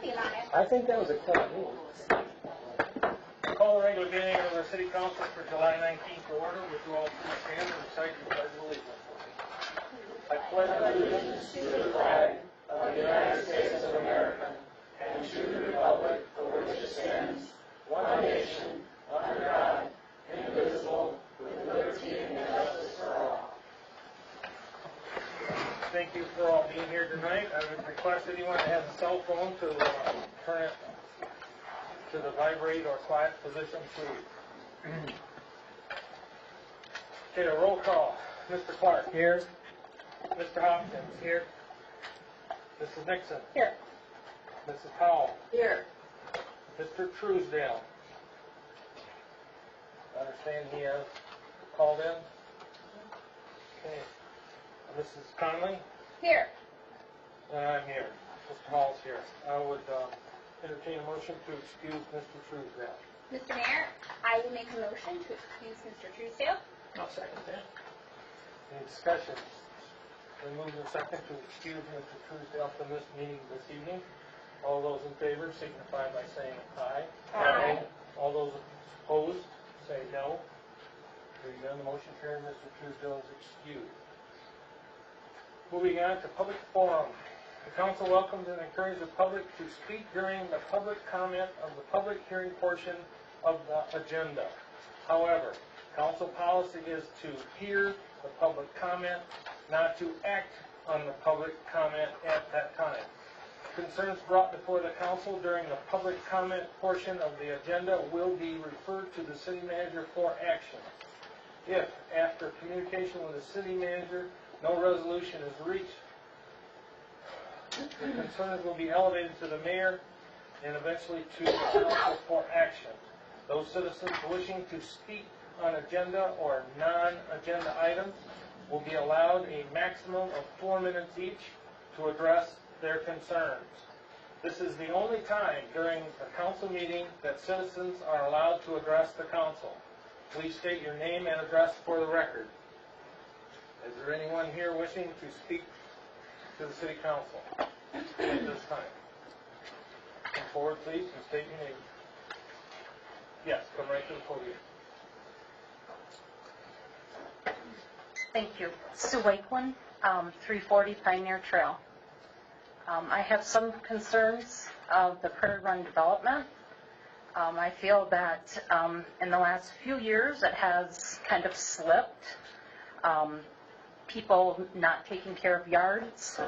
moving on it. I think that was a quick move. Call the regular meeting of the City Council for July 19th to order. Would you all please stand and recite the Pledge of Allegiance? I pledge allegiance to the flag of the United States of America and to the republic for which it stands, one nation, under God, indivisible, with liberty and justice for all. Thank you for all being here tonight. I would request anyone that has a cell phone to turn it to the vibrate or quiet position, please. Okay, a roll call. Mr. Clark. Here. Mr. Hopkins. Here. Mrs. Nixon. Here. Mrs. Powell. Here. Mr. Truesdale. I understand he has called in. Okay. Mrs. Conley. Here. And I'm here. Mr. Hall's here. I would entertain a motion to excuse Mr. Truesdale. Mr. Mayor, I will make a motion to excuse Mr. Truesdale. I'll second that. Any discussion? We move in second to excuse Mr. Truesdale from this meeting this evening. All those in favor signify by saying aye. Aye. All those opposed say no. Hearing none, the motion carried. Mr. Truesdale is excused. Moving on to public forum. The council welcomes and encourages the public to speak during the public comment of the public hearing portion of the agenda. However, council policy is to hear the public comment, not to act on the public comment at that time. Concerns brought before the council during the public comment portion of the agenda will be referred to the city manager for action. If, after communication with the city manager, no resolution is reached, the concerns will be elevated to the mayor and eventually to the council for action. Those citizens wishing to speak on agenda or non-agenda items will be allowed a maximum of 4 minutes each to address their concerns. This is the only time during a council meeting that citizens are allowed to address the council. Please state your name and address for the record. Is there anyone here wishing to speak to the city council at this time? Come forward, please, and state your name. Yes, come right to the podium. Thank you. Sue Wakeland, 340 Pioneer Trail. I have some concerns of the Prairie Run development. I feel that in the last few years it has kind of slipped. People not taking care of yards,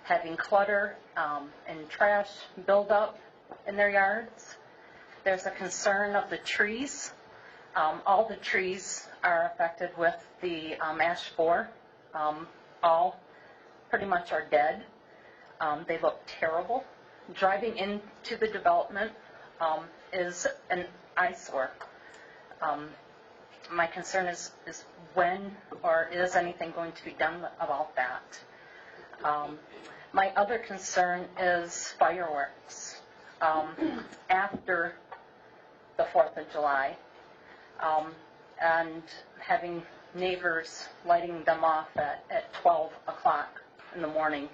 having clutter and trash build up in their yards. There's a concern of the trees. All the trees are affected with the ash borer. All pretty much are dead. They look terrible. Driving into the development is an eyesore. My concern is when or is anything going to be done about that. My other concern is fireworks. After the 4th of July, and having neighbors lighting them off at 12 o'clock in the morning,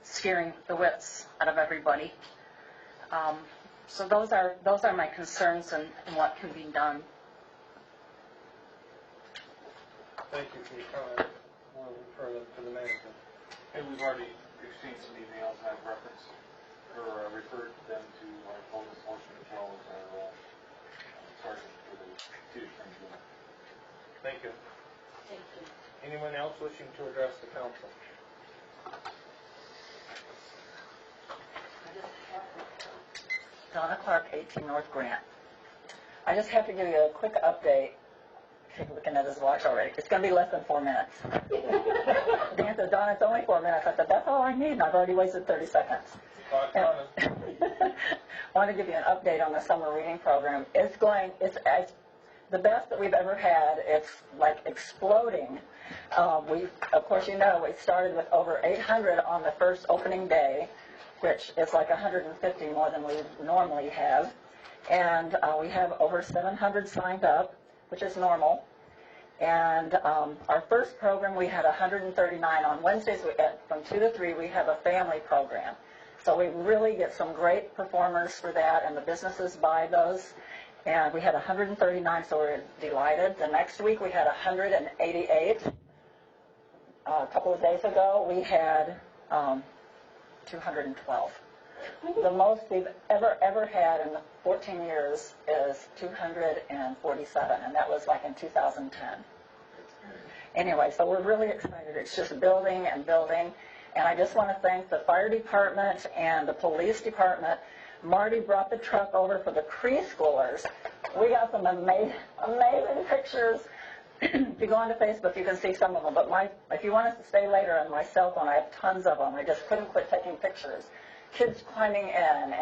scaring the wits out of everybody. So those are my concerns and what can be done. Thank you for your comment. We'll refer them to the manager. And we've already exchanged some emails and I've referenced or referred them to our code enforcement patrols, our sergeant for the city attorney's unit. Thank you. Thank you. Anyone else wishing to address the council? Donna Clark, 18 North Grant. I just have to give you a quick update. He's looking at his watch already. It's going to be less than 4 minutes. Dan said, Donna, it's only 4 minutes. I said, that's all I need, and I've already wasted 30 seconds. I want to give you an update on the summer reading program. It's the best that we've ever had. It's like exploding. Of course, you know, we started with over 800 on the first opening day, which is like 150 more than we normally have. And we have over 700 signed up, which is normal. And our first program, we had 139. On Wednesdays, from 2 to 3, we have a family program. So we really get some great performers for that, and the businesses buy those. And we had 139, so we're delighted. The next week we had 188. A couple of days ago we had 212. The most we've ever had in the 14 years is 247, and that was like in 2010. Anyway, so we're really excited. It's just building and building. And I just want to thank the fire department and the police department. Marty brought the truck over for the preschoolers. We got some amazing pictures. If you go onto Facebook, you can see some of them. But if you want us to stay later on my cell phone, I have tons of them. I just couldn't quit taking pictures. Kids climbing in.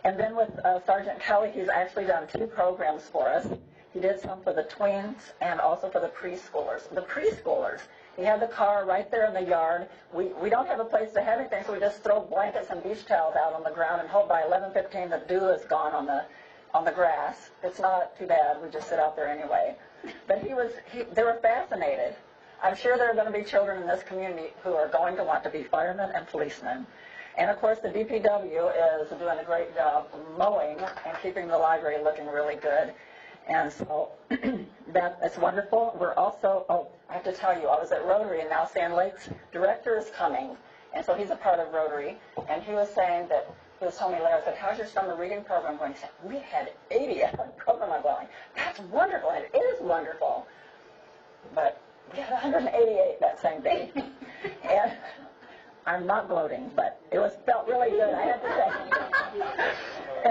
And then with Sergeant Kelly, he's actually done 2 programs for us. He did some for the tweens and also for the preschoolers. The preschoolers, he had the car right there in the yard. We don't have a place to have anything, so we just throw blankets and beach towels out on the ground and hope by 11:15 the dew is gone on the grass. It's not too bad. We just sit out there anyway. But they were fascinated. I'm sure there are going to be children in this community who are going to want to be firemen and policemen. And of course the DPW is doing a great job mowing and keeping the library looking really good. And so that's wonderful. We're also, I have to tell you, I was at Rotary, and now Sand Lake's director is coming. And so he's a part of Rotary. And he was saying that, he was telling me later, I said, how's your summer reading program going? He said, we had 80 at our program. I'm going, that's wonderful. And it is wonderful. But we had 188 that same day. And I'm not gloating, but felt really good, I have to say.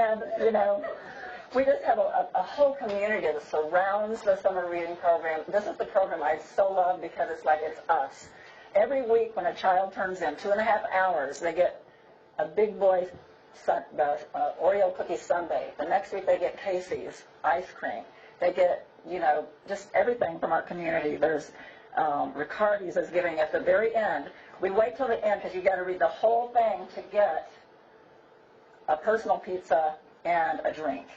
And, you know, we just have a whole community that surrounds the summer reading program. This is the program I so love because it's like it's us. Every week when a child turns in 2.5 hours, they get a big boy Oreo cookie sundae. The next week they get Casey's ice cream. They get, you know, just everything from our community. There's Riccardi's is giving at the very end. We wait till the end because you got to read the whole thing to get a personal pizza and a drink.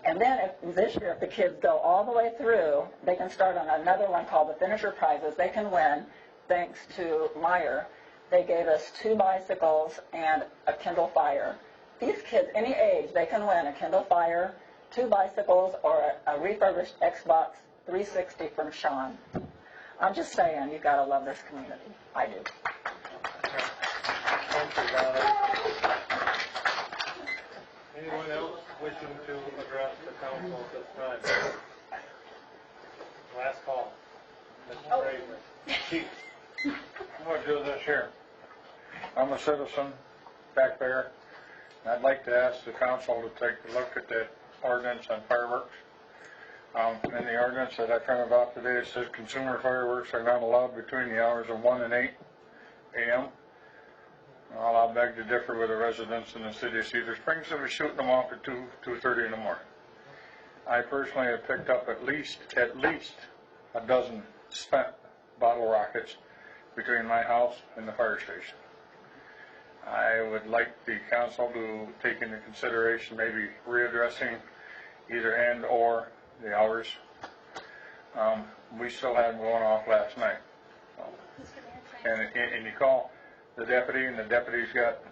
And then this year, if the kids go all the way through, they can start on another one called the Finisher Prizes. They can win, thanks to Meyer. They gave us 2 bicycles and a Kindle Fire. These kids, any age, they can win a Kindle Fire, 2 bicycles, or a refurbished Xbox 360 from Sean. I'm just saying, you've got to love this community. I do. Thank you, Donna. Anyone else wishing to address the council at this time? Last call. Mr. Fraser. Chief, I'm going to do this here. I'm a citizen back there, and I'd like to ask the council to take a look at that ordinance on fireworks. In the ordinance that I printed off today, it says consumer fireworks are not allowed between the hours of 1 and 8 a.m. Well, I'll beg to differ with the residents in the city of Cedar Springs that are shooting them off at 2:30 in the morning. I personally have picked up at least a dozen spent bottle rockets between my house and the fire station. I would like the council to take into consideration maybe readdressing either and or the hours. We still had them going off last night. And you call the deputy, and the deputy's got,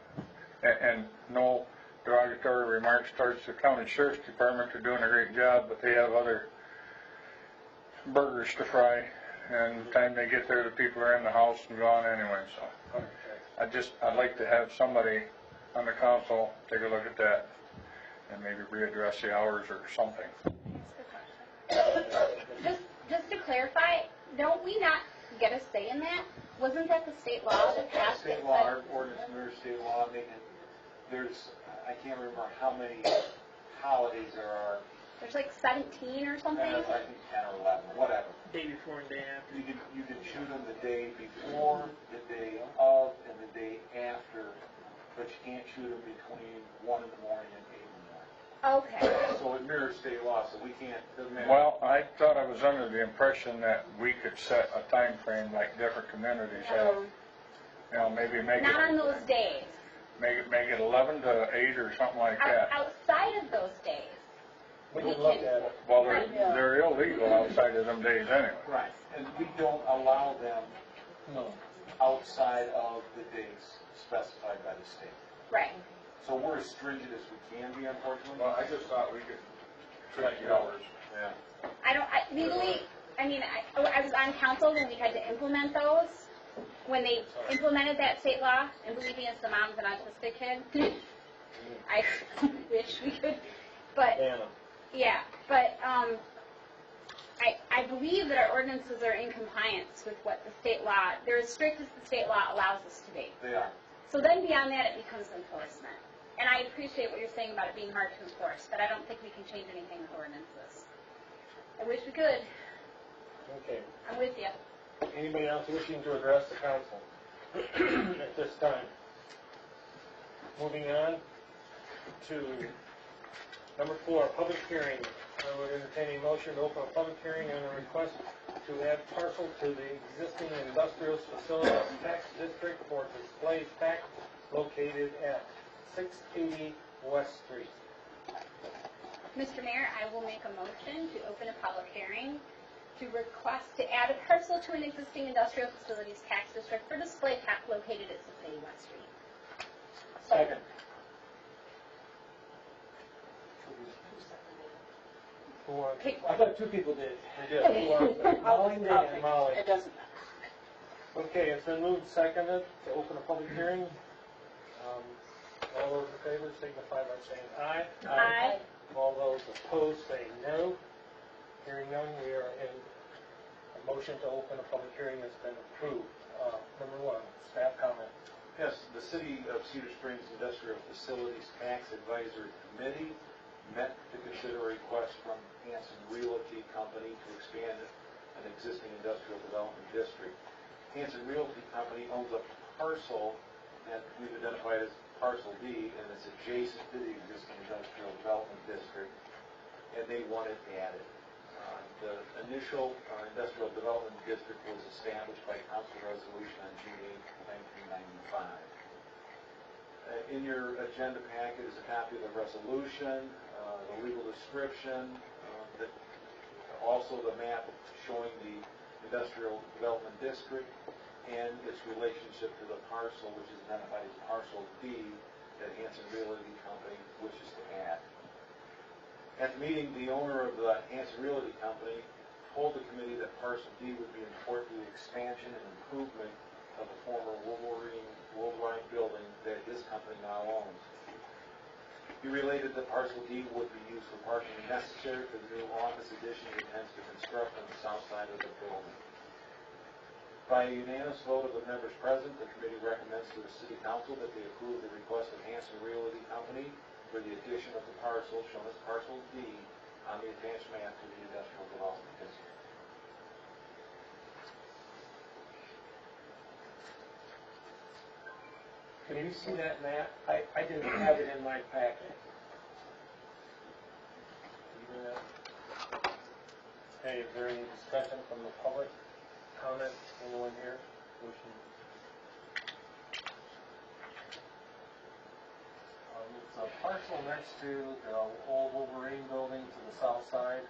and no derogatory remarks towards the county sheriff's department. They're doing a great job, but they have other burgers to fry, and the time they get there, the people are in the house and gone anyway. So I'd like to have somebody on the council take a look at that and maybe readdress the hours or something. Just to clarify, don't we not get a say in that? Wasn't that the state law that passed it? State law, our ordinance mirrors state law. There's, I can't remember how many holidays there are. There's like 17 or something? I think 10 or 11, whatever. Day before and day after. You can shoot them the day before, the day of, and the day after, but you can't shoot them between 1 in the morning and 8 in the morning. Okay. So it mirrors state law, so we can't. Well, I thought I was under the impression that we could set a time frame like different communities have. You know, maybe make Not on it those days. make it 11 to 8 or something like that. Outside of those days. We can look at it. Well, they're illegal outside of them days anyway. Right, and we don't allow them outside of the days specified by the state. Right. So we're as stringent as we can be, unfortunately. Well, I just thought we could tweak the hours. Yeah. Legally, I mean, I was on council when we had to implement those, when they implemented that state law, and believe me, as the mom of an autistic kid, I wish we could, but, Ban 'em. yeah, but, I believe that our ordinances are in compliance with what the state law, they're as strict as the state law allows us to be. They are. So then beyond that, it becomes enforcement. And I appreciate what you're saying about it being hard to enforce, but I don't think we can change anything with ordinances. I wish we could. Okay. I'm with you. Anybody else wishing to address the council at this time? Moving on to number 4, public hearing. I would entertain a motion to open a public hearing on a request to add parcel to the existing industrial facility tax district for display pack located at 680 West Street. Mr. Mayor, I will make a motion to open a public hearing to request to add a parcel to an existing industrial facilities tax district for display pack located at 680 West Street. Second. Who wants? Okay. I thought 2 people did. They did. Who wants that? Molly and Molly. It doesn't. Okay, it's been moved and seconded to open a public hearing. All those in favor signify by saying aye. Aye. All those opposed say no. Hearing none, we are in a motion to open a public hearing that's been approved. Number 1, staff comment. Yes, the City of Cedar Springs Industrial Facilities Tax Advisory Committee met to consider a request from Hanson Realty Company to expand an existing industrial development district. Hanson Realty Company owns a parcel that we've identified as Parcel D, and it's adjacent to the existing industrial development district, and they want it added. The initial industrial development district was established by council resolution on June 8, 1995. In your agenda packet is a copy of the resolution, the legal description, also the map showing the industrial development district and its relationship to the parcel, which is identified as Parcel D, that Hanson Realty Company wishes to add. At the meeting, the owner of the Hanson Realty Company told the committee that Parcel D would be important to the expansion and improvement of the former Wolverine Worldwide building that his company now owns. He related that Parcel D would be used for parking necessary for the new office addition he intends to construct on the south side of the building. By a unanimous vote of the members present, the committee recommends to the City Council that they approve the request of Hanson Realty Company for the addition of the parcel shown as Parcel D on the attached map to the Industrial Development District. Can you see that map? I didn't have it in my packet. Hey, is there any discussion from the public? Comment? Anyone here? It's a parcel next to the old Wolverine building to the south side.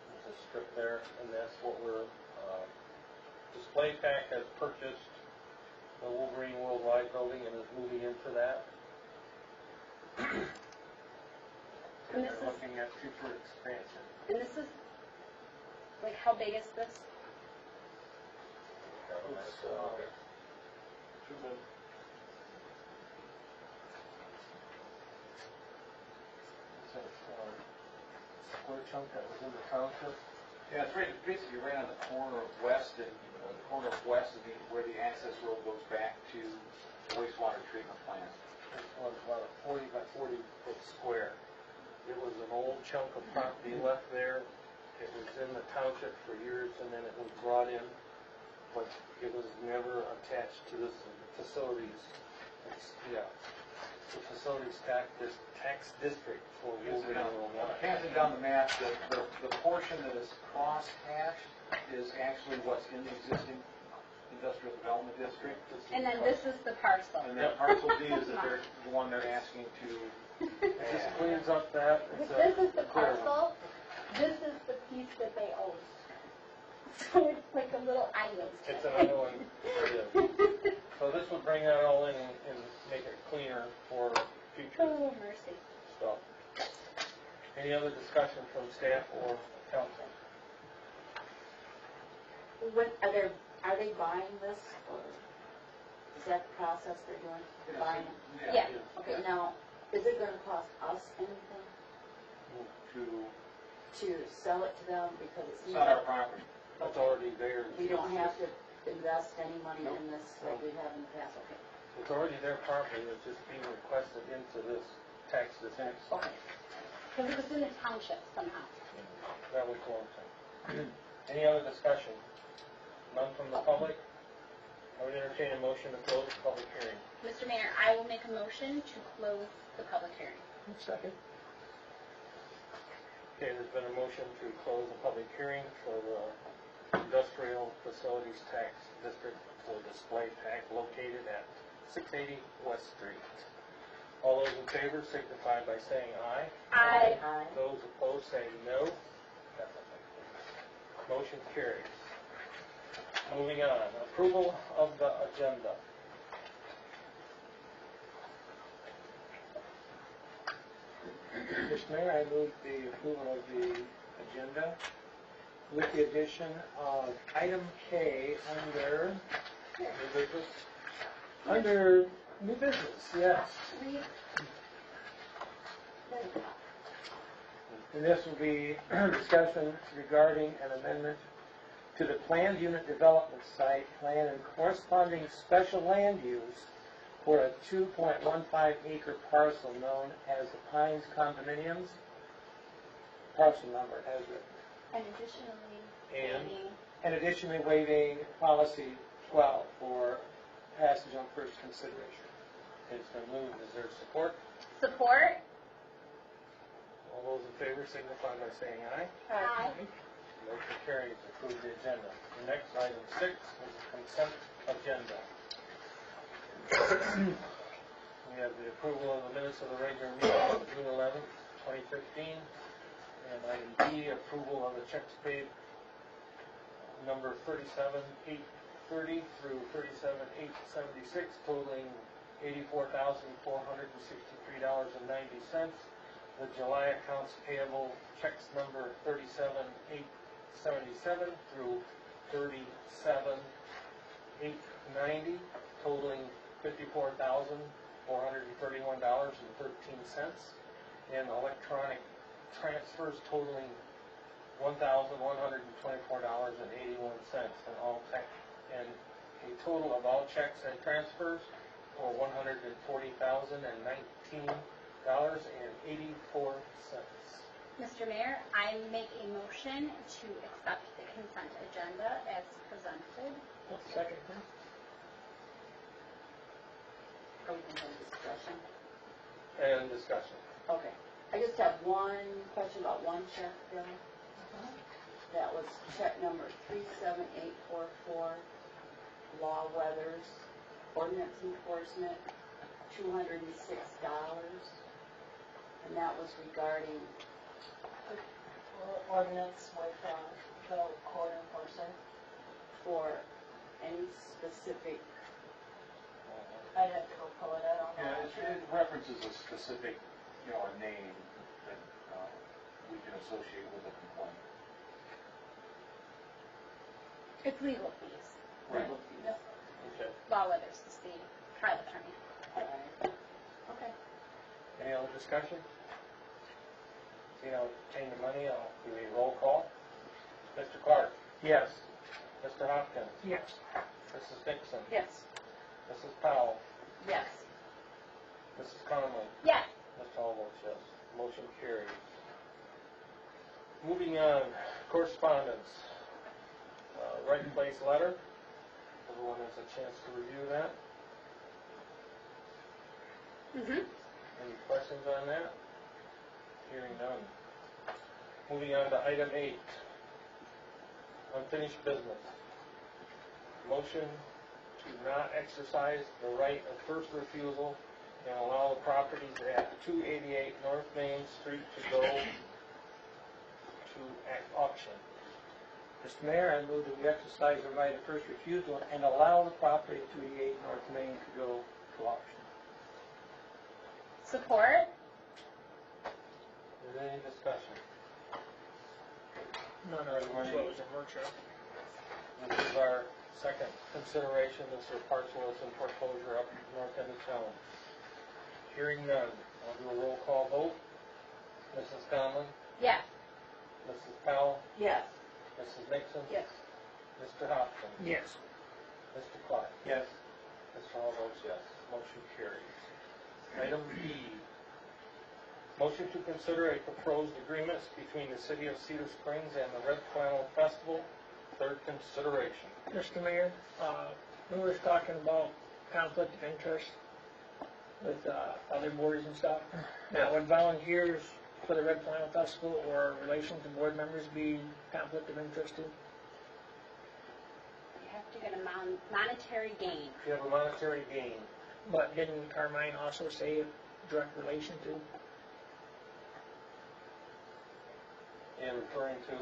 There's a strip there, and that's what we're, Display Pack has purchased the Wolverine Worldwide building and is moving into that. And They're this is, looking at future expansion. and this is, like, how big is this? It's, it's a square chunk that was in the township. Yeah, it's right, basically right on the corner of West and, the corner of West is where the access road goes back to the wastewater treatment plant. It was about a 40 by 40 foot square. It was an old chunk of property left there. It was in the township for years, and then it was brought in, but it was never attached to this facilities. The facilities tax district for Wolverine Worldwide. Passing down the map, the portion that is cross-hatched is actually what's in the existing industrial development district. And then this is the parcel. And then Parcel D is the one they're asking to It just cleans up that. It's This a is the clear one. parcel, this is the piece that they own. So it's like a little island. It's another one. Yeah. So this would bring that all in and make it cleaner for future Oh, mercy. stuff. Any other discussion from staff or council? What, are they buying this, or is that the process they're doing, they're buying it? Yeah. Okay, now, is it gonna cost us anything to sell it to them, because it seems like property. That's already there. we don't have to invest any money in this like we have in the past, okay? It's already their property, it's just being requested into this tax district. Okay. Because it was in the township somehow. That was one thing. Any other discussion? None from the public? I would entertain a motion to close the public hearing. Mr. Mayor, I will make a motion to close the public hearing. Second. Okay, there's been a motion to close the public hearing for the industrial facilities tax district for display tax located at 680 West Street. All those in favor signify by saying aye. Aye. Aye. Those opposed say no. Motion carries. Moving on, approval of the agenda. Mr. Mayor, I move the approval of the agenda with the addition of item K under new business, yes. And this will be discussion regarding an amendment to the planned unit development site plan and corresponding special land use for a 2.15 acre parcel known as the Pines Condominiums. Parcel number as written. And additionally, And? waiving- And additionally waiving policy 12 for passage on first consideration. It's been moved. Is there support? support. All those in favor signify by saying aye. Aye. Motion carries. Approve the agenda. The next item 6 is the consent agenda. We have the approval of the minutes of the regular meeting of June 11th, 2015. And item B, approval of the checks paid number 37,830 through 37,876 totaling $84,463.90. The July accounts payable checks number 37,877 through 37,890 totaling $54,431.13. And electronic transfers totaling $1,124.81 and a total of all checks and transfers for $140,019.84. Mr. Mayor, I make a motion to accept the consent agenda as presented. Second. Are we gonna have discussion? And discussion. Okay. I just have one question about one check bill. That was check number 37844, Law Weathers, Ordinance Enforcement, $206. And that was regarding Ordinance with the code enforcement. for any specific, I'd have to go pull it out. Yeah, it references a specific, a name that we can associate with a complaint. It's legal fees. Right. Okay. Law Weathers is the trial attorney. okay. Any other discussion? Seeing how obtain the money, I'll do a roll call. Mr. Clark? Yes. Mr. Hopkins? Yes. Mrs. Dixon? Yes. Mrs. Powell? Yes. Mrs. Conley? Yes. Mr. Hall votes yes. Motion carries. Moving on, correspondence. Right in place letter. Everyone has a chance to review that. Mm-hmm. Any questions on that? Hearing none. Moving on to item 8. Unfinished business. Motion to not exercise the right of first refusal and allow the properties at 288 North Main Street to go to auction. Mr. Mayor, I move that we exercise the right of first refusal and allow the property at 288 North Main to go to auction. Support? Is there any discussion? None of it was in workshop. This is our second consideration. This is a parcel that's in foreclosure up north end of town. Hearing none, I'll do a roll call vote. Mrs. Conlon, Yes. Mrs. Powell, Yes. Mrs. Nixon, Yes. Mr. Hopkins, Yes. Mr. Clark. Yes. Mr. Hall votes yes. Motion carries. Item B, motion to consider a proposed agreement between the City of Cedar Springs and the Red Flannel Festival, third consideration. Mr. Mayor, we were talking about conflict of interest with other boards and stuff. Now, would volunteers for the Red Flannel Festival or relation to board members be conflict of interest too? You have to get a monetary gain. If you have a monetary gain, But didn't Carmine also say direct relation to? and referring to,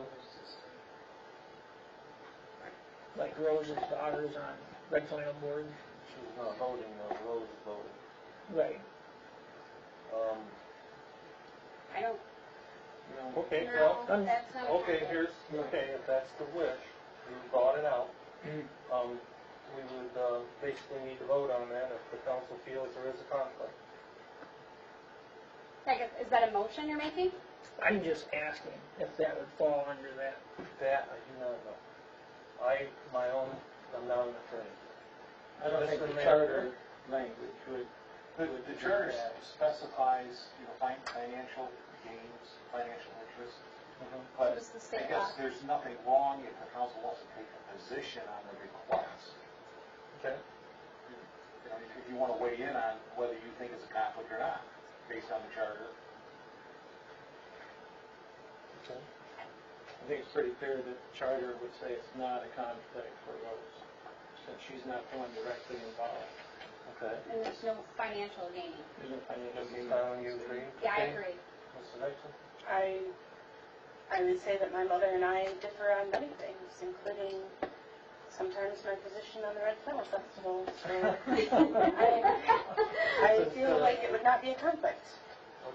Like Rose's daughter's on Red Flannel board? she's not voting, Rose is voting. Right. I don't, Okay, no, well, that's not. okay, if that's the wish, you brought it out. We would basically need to vote on that if the council feels there is a conflict. I guess, is that a motion you're making? I'm just asking if that would fall under that. That I do not know. I'm not an attorney. I don't think Mr. the Mayor. charter language would. The charter specifies, financial gains, financial interest. But What is the I state guess law? there's nothing wrong if the council wants to take a position on the request. Okay. If you want to weigh in on whether you think it's a conflict or not, based on the charter. Okay. I think it's pretty clear that the charter would say it's not a conflict for Rose, since she's not the one directly involved. Okay. And there's no financial gain. There's no financial Mrs. gain. Fallon, you agree? Yeah, I Okay. agree. Mr. Nixon? I would say that my mother and I differ on many things, including sometimes my position on the Red Flannel Festival. So I feel like it would not be a conflict.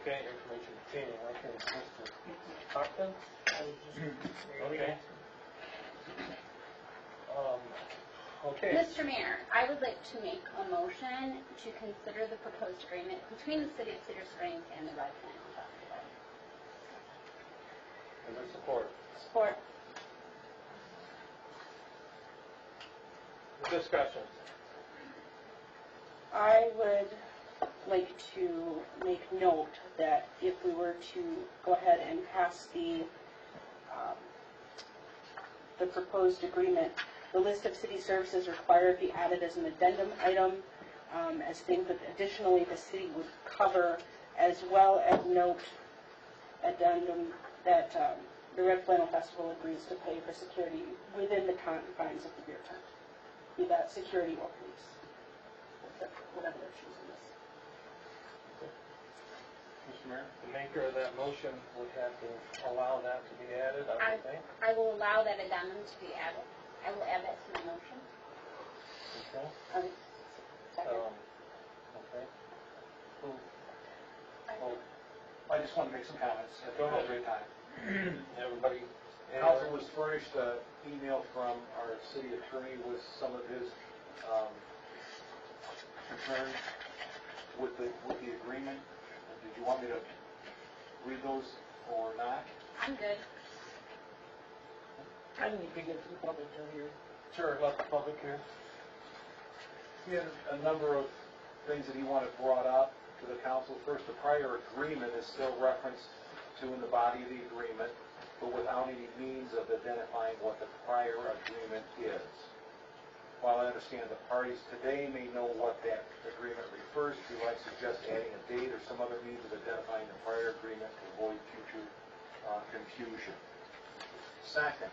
Okay, information obtaining, okay, Mr. Hopkins? Okay. Okay, Mr. Mayor, I would like to make a motion to consider the proposed agreement between the City of Cedar Springs and the Red Flannel Festival. is there support? Support. Discussion. I would like to make note that if we were to go ahead and pass the proposed agreement, the list of city services required be added as an addendum item, as things that additionally the city would cover, as well as note addendum that the Red Flannel Festival agrees to pay for security within the confines of the beer tent, be that security or police, whatever they're choosing this. Mr. Mayor? The maker of that motion would have to allow that to be added, I would think. I will allow that addendum to be added. I will add that to my motion. Okay. Second. Okay. I just want to make some comments. Go ahead, great time. Everybody? Council was furnished an email from our city attorney with some of his concerns with the agreement. Did you want me to read those or not? I'm good. I think you could get to the public to hear. Sure, let the public hear. He had a number of things that he wanted brought up to the council. First, the prior agreement is still referenced to in the body of the agreement, but without any means of identifying what the prior agreement is. While I understand the parties today may know what that agreement refers to, I suggest adding a date or some other means of identifying the prior agreement to avoid future confusion. Second,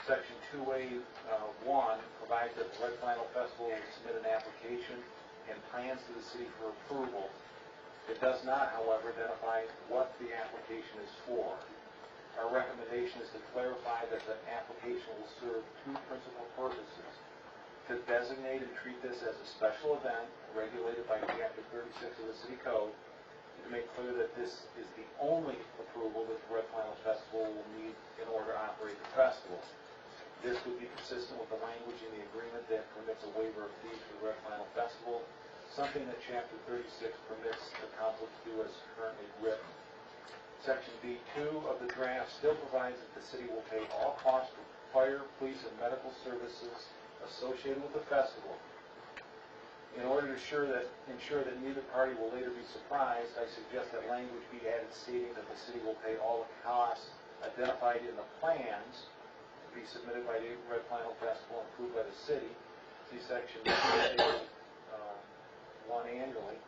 Section 2A1 provides that the Red Flannel Festival will submit an application and plans to the city for approval. It does not, however, identify what the application is for. our recommendation is to clarify that the application will serve two principal purposes: to designate and treat this as a special event regulated by Chapter 36 of the City Code, and to make clear that this is the only approval that the Red Flannel Festival will need in order to operate the festival. This would be consistent with the language in the agreement that permits a waiver of fees for the Red Flannel Festival, something that Chapter 36 permits the council to do as currently written. Section B2 of the draft still provides that the city will pay all costs for fire, police, and medical services associated with the festival. In order to ensure that neither party will later be surprised, I suggest that language be added stating that the city will pay all the costs identified in the plans to be submitted by the Red Flannel Festival and approved by the city. See section 1 annually.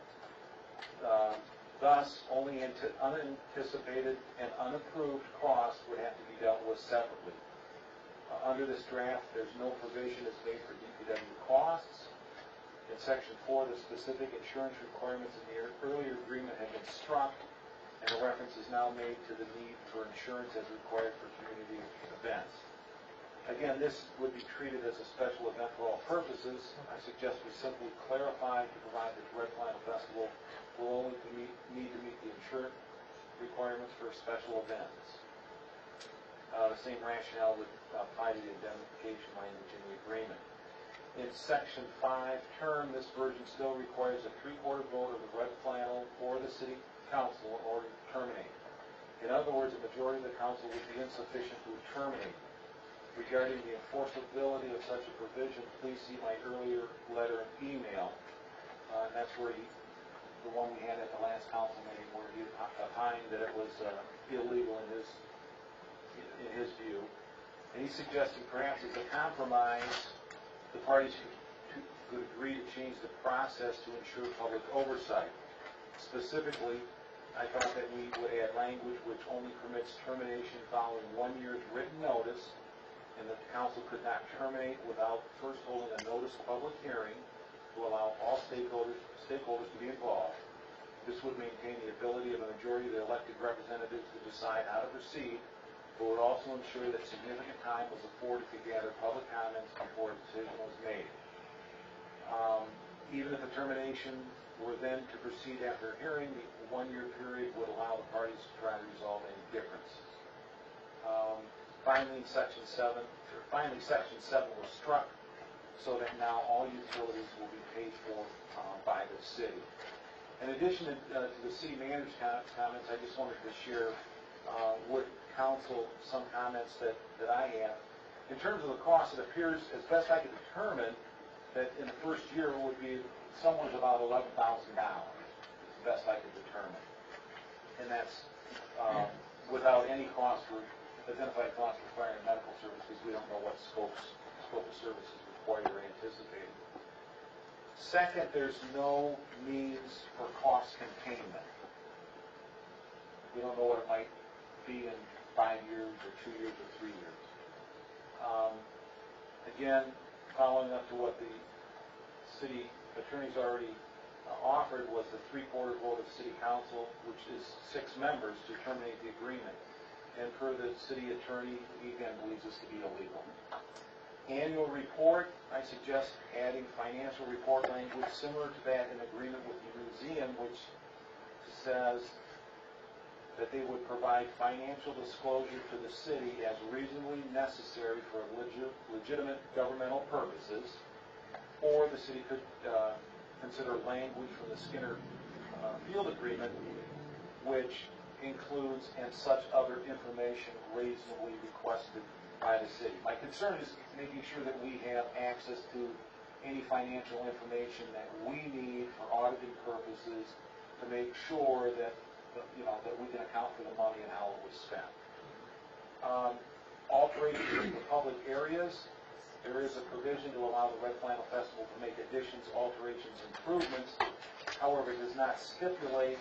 Thus, only unanticipated and unapproved costs would have to be dealt with separately. Under this draft, there's no provision that's made for DPW costs. In Section 4, the specific insurance requirements in the earlier agreement have been struck, and a reference is now made to the need for insurance as required for community events. Again, this would be treated as a special event for all purposes. I suggest we simply clarify to provide that the Red Flannel Festival will only need to meet the insurance requirements for special events. The same rationale would apply to the indemnification language in the agreement. In Section 5 term, this version still requires a three-quarter vote of the Red Flannel or the City Council in order to terminate. In other words, a majority of the council would be insufficient to terminate. Regarding the enforceability of such a provision, please see my earlier letter and email. And that's where the one we had at the last council meeting, where he opined that it was illegal in his view. And he's suggesting perhaps as a compromise, the parties could agree to change the process to ensure public oversight. Specifically, I thought that we would add language which only permits termination following 1 year's written notice, and that the council could not terminate without first holding a notice public hearing to allow all stakeholders to be involved. This would maintain the ability of a majority of the elected representatives to decide how to proceed, but would also ensure that significant time was afforded to gather public comments before a decision was made. Even if a termination were then to proceed after a hearing, the 1 year period would allow the parties to try to resolve any differences. Finally, Section 7 was struck, so that now all utilities will be paid for by the city. In addition to the city manager's comments, I just wanted to share with council some comments that I have. In terms of the cost, it appears, as best I could determine, that in the first year it would be somewhere about $11,000, as best I could determine. And that's without any cost for identified costs requiring medical services. We don't know what scope of services required or anticipated. Second, there's no means for cost containment. We don't know what it might be in 5 years or 2 years or 3 years. Again, following up to what the city attorney's already offered was the three-quarter vote of city council, which is 6 members, to terminate the agreement. And per the city attorney, he again believes this to be illegal. Annual report, I suggest adding financial report language similar to that in agreement with the museum, which says that they would provide financial disclosure to the city as reasonably necessary for legitimate governmental purposes, or the city could consider language from the Skinner Field Agreement, which includes and such other information reasonably requested by the city. My concern is making sure that we have access to any financial information that we need for auditing purposes to make sure that that we can account for the money and how it was spent. Alterations to public areas. There is a provision to allow the Red Flannel Festival to make additions, alterations, improvements. However, it does not stipulate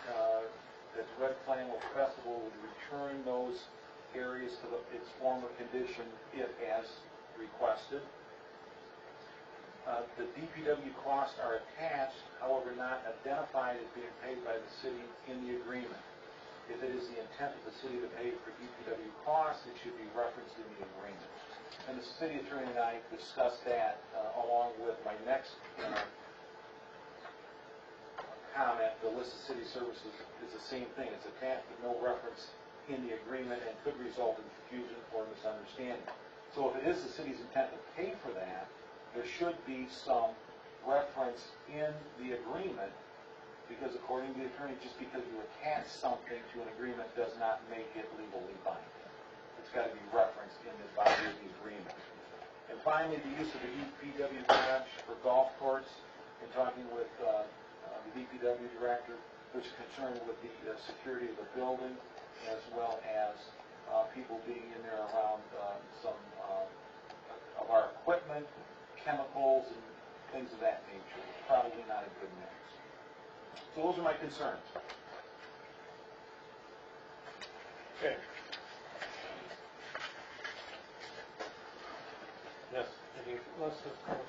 that the Red Flannel Festival would return those areas to its former condition if as requested. The DPW costs are attached, however not identified as being paid by the city in the agreement. If it is the intent of the city to pay for DPW costs, it should be referenced in the agreement. And the city attorney and I discussed that along with my next comment. The list of city services is the same thing. It's attached with no reference in the agreement and could result in confusion or misunderstanding. So if it is the city's intent to pay for that, there should be some reference in the agreement, because according to the attorney, just because you attach something to an agreement does not make it legally binding. It's got to be referenced in the body of the agreement. And finally, the use of the DPW garage for golf courts. In talking with the DPW director, there's concern with the security of the building, as well as people being in there around some of our equipment, chemicals, and things of that nature. Probably not a good mix. So those are my concerns. Okay. Yes, let's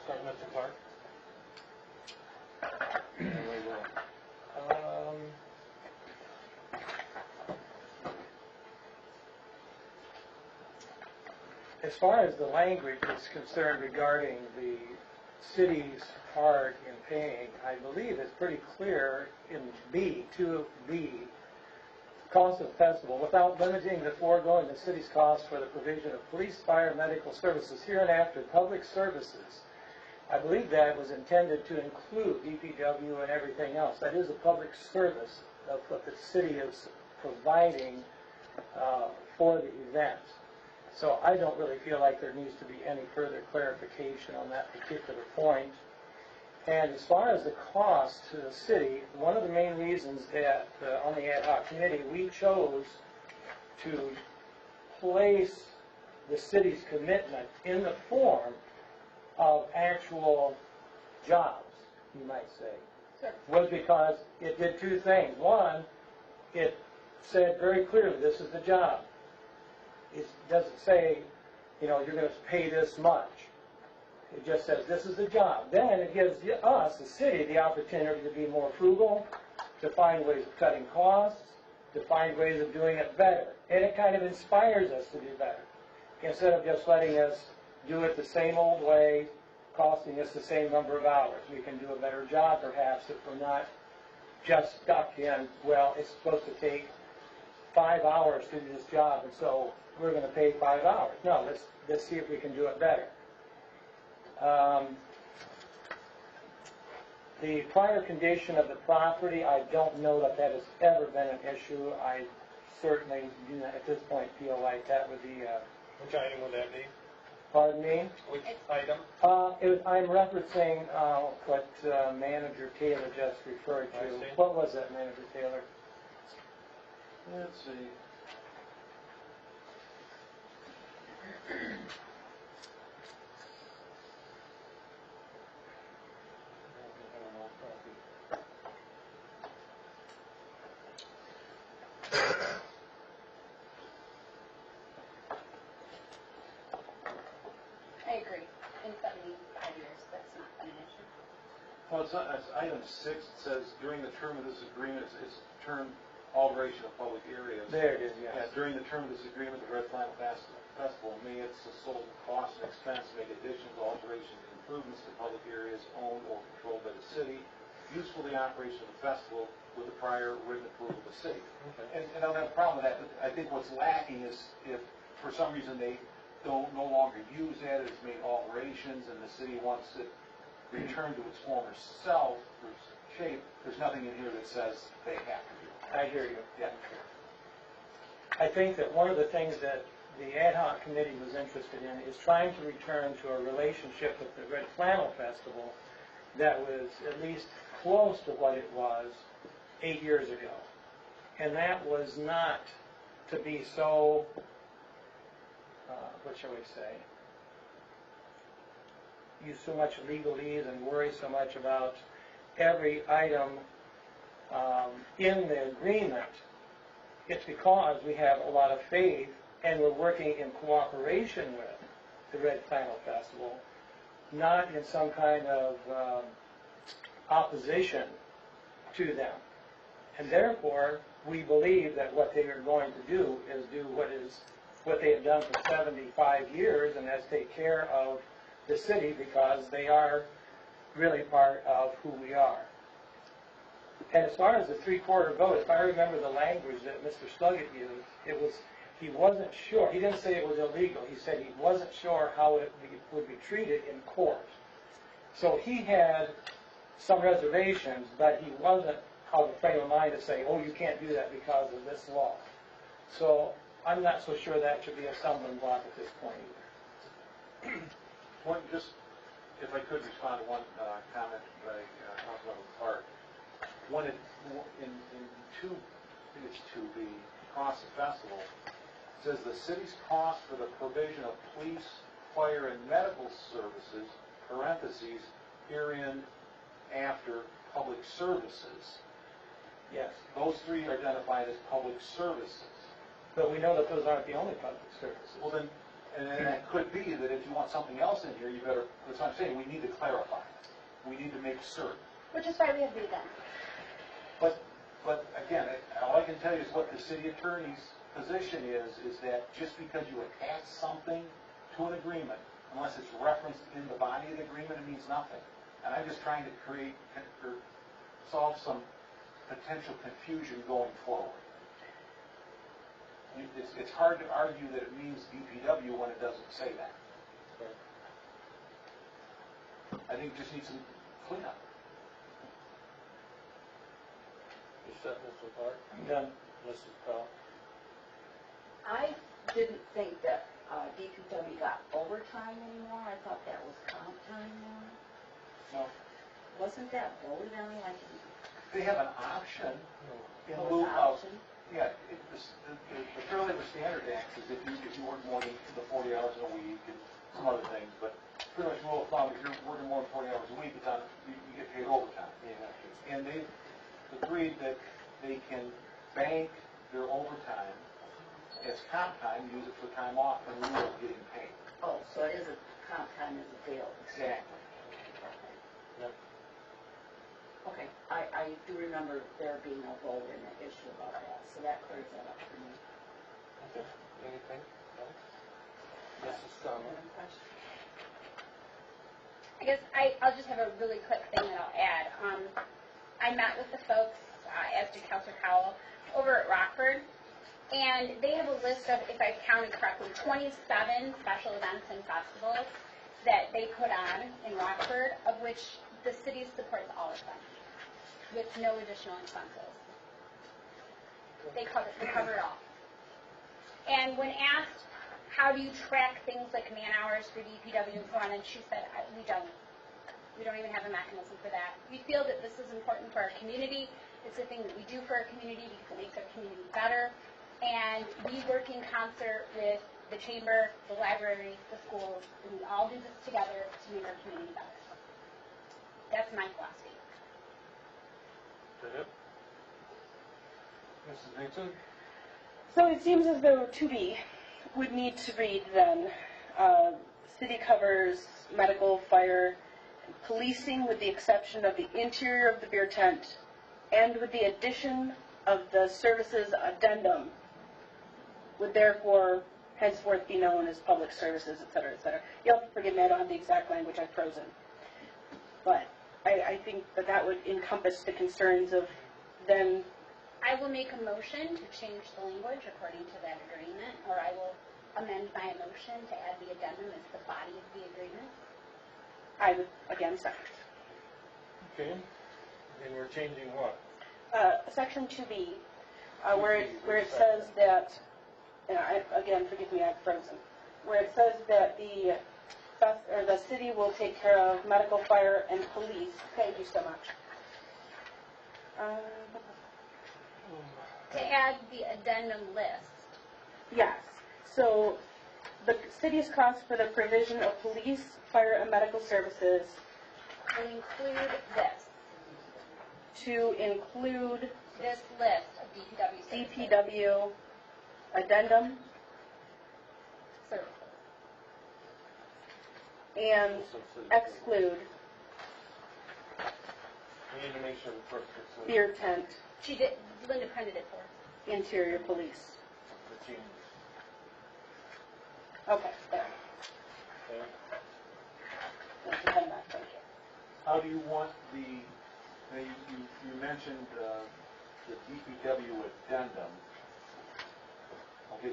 start Mr. Clark. As far as the language is concerned regarding the city's part in paying, I believe it's pretty clear in B, 2B, cost of the festival, without limiting the foregoing the city's cost for the provision of police, fire, medical services, hereinafter public services. I believe that was intended to include DPW and everything else. That is a public service of what the city is providing for the event. So I don't really feel like there needs to be any further clarification on that particular point. And as far as the cost to the city, one of the main reasons that on the ad hoc committee we chose to place the city's commitment in the form of actual jobs, you might say, was because it did two things. One, it said very clearly, this is the job. It doesn't say, you're going to pay this much. It just says, this is the job. Then it gives us, the city, the opportunity to be more frugal, to find ways of cutting costs, to find ways of doing it better. And it kind of inspires us to do better, instead of just letting us do it the same old way, costing us the same number of hours. We can do a better job, perhaps, if we're not just stuck in, well, it's supposed to take 5 hours to do this job, and so we're going to pay 5 hours. No, let's see if we can do it better. The prior condition of the property, I don't know that that has ever been an issue. I certainly do not, at this point, feel like that would be Which item would that be? pardon me? Which item? I'm referencing what Manager Taylor just referred to. I see. What was that, Manager Taylor? Let's see. I agree. In 75 years, that's not been an issue. Well, it's item 6. It says, during the term of this agreement, it's term alteration of public areas. There it is, yes. During the term of this agreement, the Red Flannel Festival may at its sole cost and expense make additions, alterations, and improvements to public areas owned or controlled by the city, useful to the operation of the festival with the prior written approval of the city. Okay. And I don't have a problem with that, but I think what's lacking is if for some reason they don't no longer use that, it's made alterations, and the city wants it returned to its former self or shape, there's nothing in here that says they have to do it. I hear you. Yeah. I think that one of the things that the ad hoc committee was interested in is trying to return to a relationship with the Red Flannel Festival that was at least close to what it was 8 years ago. And that was not to be so, what shall we say, use so much legalese and worry so much about every item in the agreement. It's because we have a lot of faith and we're working in cooperation with the Red Flannel Festival, not in some kind of opposition to them. And therefore, we believe that what they are going to do is do what they have done for 75 years, and that's take care of the city because they are really part of who we are. And as far as the three-quarter vote, if I remember the language that Mr. Sluggett used, he wasn't sure. He didn't say it was illegal. He said he wasn't sure how it would be treated in court. So he had some reservations, but he wasn't of a frame of mind to say, oh, you can't do that because of this law. So I'm not so sure that should be a stumbling block at this point either. One, just, if I could respond to one comment by Councilmember Clark. One, in two, I think it's 2B, cost of festival, says the city's cost for the provision of police, fire, and medical services, parentheses, herein after public services. Yes. Those three are identified as public services. But we know that those aren't the only public services. Well then, and that could be that if you want something else in here, you better, that's what I'm saying, we need to clarify. We need to make certain. Which is why we have the addendum. But again, all I can tell you is what the city attorney's position is that just because you attach something to an agreement, unless it's referenced in the body of the agreement, it means nothing. And I'm just trying to create or solve some potential confusion going forward. It's hard to argue that it means DPW when it doesn't say that. I think it just needs some cleanup. You said, Mr. Clark? I'm done. Mrs. Powell? I didn't think that DPW got overtime anymore. I thought that was comp time now. No. Wasn't that voted on like They have an option in an lieu of, option? yeah, the Fair Labor Standard Act is if you work more than the 40 hours in a week and some other things, but pretty much rule of thumb, if you're working more than 40 hours a week, it's on, you get paid overtime. And they've agreed that they can bank their overtime as comp time, use it for time off in lieu of getting paid. Oh, so it is a comp time is available. Exactly. Okay, I do remember there being a vote in the issue about that, so that clears that up for me. Okay. Anything else? Mrs. Summer? I guess I'll just have a really quick thing that I'll add. I met with the folks, as did Councilor Cowell, over at Rockford, and they have a list of, if I've counted correctly, 27 special events and festivals that they put on in Rockford, of which the city supports all of them, with no additional expenses. They cover it all. And when asked, how do you track things like man hours for DPW and so on, and she said, we don't. We don't even have a mechanism for that. We feel that this is important for our community. It's a thing that we do for our community because it makes our community better. And we work in concert with the chamber, the library, the schools, and we all do this together to make our community better. That's my philosophy. Is that it? Mrs. Nixon? So it seems as though 2B would need to read then, city covers medical, fire, and policing with the exception of the interior of the beer tent and with the addition of the services addendum would therefore henceforth be known as public services, et cetera, et cetera. You'll have to forgive me, I don't have the exact language, I've frozen. But I think that would encompass the concerns of then. I will make a motion to change the language according to that agreement, or I will amend my motion to add the addendum as the body of the agreement. I would, again, second. Okay. And we're changing what? Section 2B, where it says that, and again, forgive me, I've frozen, where it says that the city will take care of medical, fire, and police. Thank you so much. To add the addendum list. Yes. So the city's cost for the provision of police, fire, and medical services Will include this. to include This list of DPW services. DPW addendum Services. and exclude We need to make sure the clerk gets the beer tent, She did, Linda printed it for us. interior police. changes. Okay, there. Okay? That's the pen back, thank you. How do you want the, now you mentioned the DPW addendum. Okay,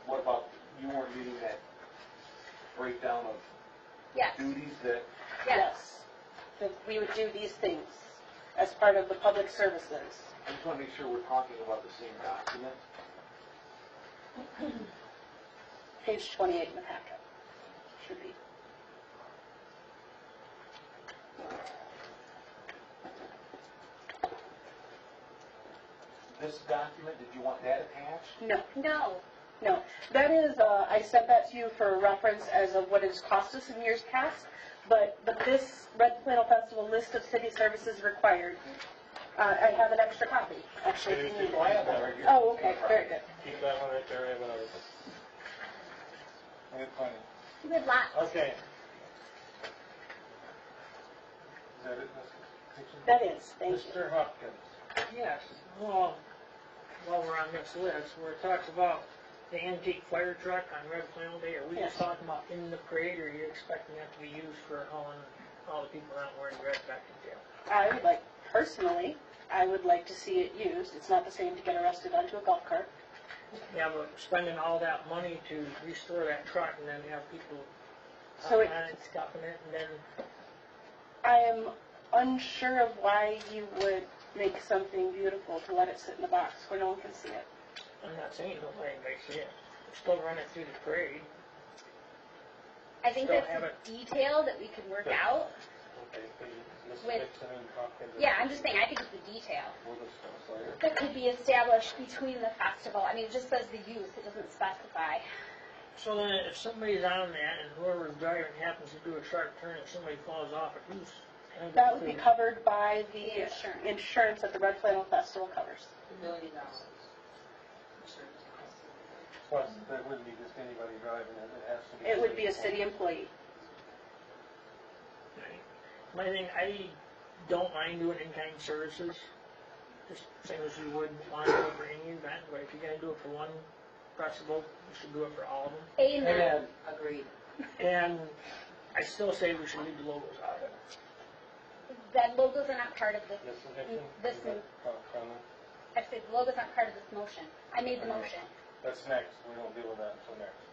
what about, you weren't reading that breakdown of Yes, duties that, yes. That we would do these things as part of the public services. I just want to make sure we're talking about the same document. Page 28 in the packet. Should be. This document, did you want that attached? No, no. That is, I sent that to you for reference as of what it's cost us in years past, but this Red Flannel Festival list of city services required, I have an extra copy, actually, if you need I have it. that right here. Oh, okay, very good. Keep that one right there, I have another. We have plenty. We have lots. Okay. Is that it, Mr. Dixon? That is, thank you. Mr. Hopkins. Yes, well, while we're on this list, where it talks about the antique fire truck on Red Flannel Day, are we Yes. just talking about in the parade, or are you expecting that to be used for hauling all the people not wearing red back to jail? I would like, personally, I would like to see it used. It's not the same to get arrested onto a golf cart. Yeah, but spending all that money to restore that truck and then have people So it- on it, stuffing it, and then, I am unsure of why you would make something beautiful to let it sit in a box where no one can see it. I'm not saying don't let anybody see it, still run it through the parade. I think Still that's have a it. detail that we can work out. Okay, so Mr. With- Dixon and Hopkins. Yeah, I'm just saying, I think it's a detail We'll discuss later. that could be established between the festival. I mean, it just says the youth, it doesn't specify. So then, if somebody's on that and whoever's driving happens to do a sharp turn and somebody falls off it, who's? That would be covered by the The insurance. insurance that the Red Flannel Festival covers. Plus, that wouldn't be just anybody driving it, it has to be. It would be a city employee. My thing, I don't mind doing in-kind services, just same as you would want to do it for any event, but if you're gonna do it for one festival, you should do it for all of them. Amen. Agreed. And I still say we should leave the logos out of it. That logos are not part of this, Mr. Dixon? this, you got a comment? I said the logos aren't part of this motion. I made the motion. That's next, we don't deal with that until next.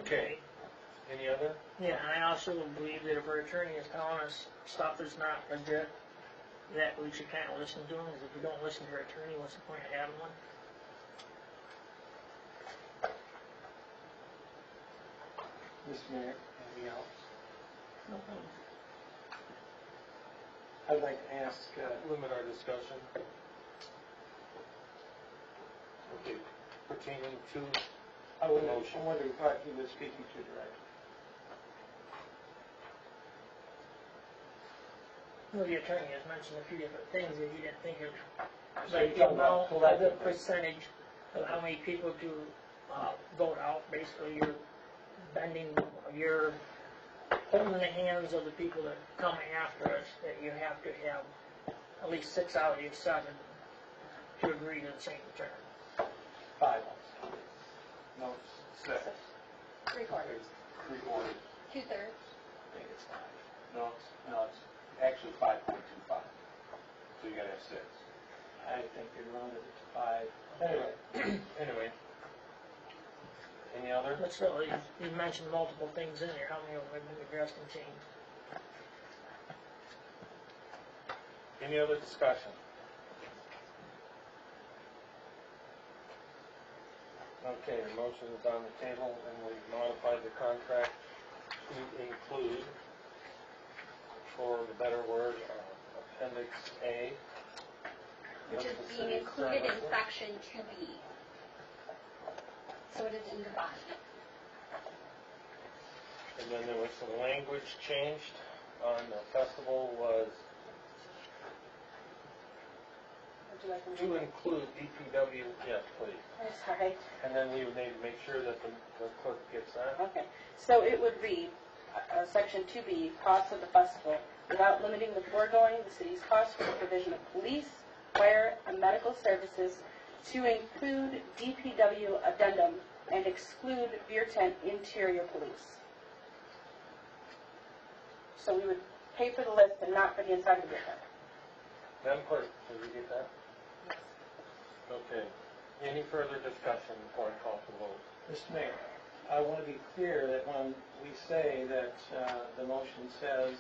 Okay, any other? Yeah, and I also believe that if our attorney is telling us stuff is not legit, that we should kind of listen to him, because if we don't listen to our attorney, what's the point of having one? Mr. Mayor, Anything else? No problem. I'd like to ask, Limit our discussion. Okay, pertaining to, I was Motion. wondering what he was speaking to directly. Well, the attorney has mentioned a few different things that he didn't think of, So like you're the talking about amount, the collectively. percentage of how many people to vote out. Basically, you're bending, you're holding the hands of the people that come after us, that you have to have at least 6 out of your 7 to agree to the same term. 5. No, 6. 3/4, 3/4. 2/3. I think it's 5. No, it's actually 5.25. So you gotta have 6. I think you rounded it to 5. Anyway, anyway. Any other? But still, you mentioned multiple things in there, how many of them have been addressed and changed? Any other discussion? Okay, the motion is on the table, and we've modified the contract to include, for the better word, Appendix A. Which is of the being city's included in term. section 2B. So it is in the body. And then there was some language changed on the festival was Would you like me to include DPW, yes, please. I'm sorry. And then we would need to make sure that the clerk gets that. Okay, so it would read, section 2B, costs of the festival Without limiting the foregoing, the city's cost for the provision of police, fire, and medical services to include DPW addendum and exclude beer tent interior police. So we would pay for the list and not for the inside of the beer tent. Madam Clerk, did you get that? Okay. Any further discussion before I call for the vote? Mr. Mayor, I want to be clear that when we say that the motion says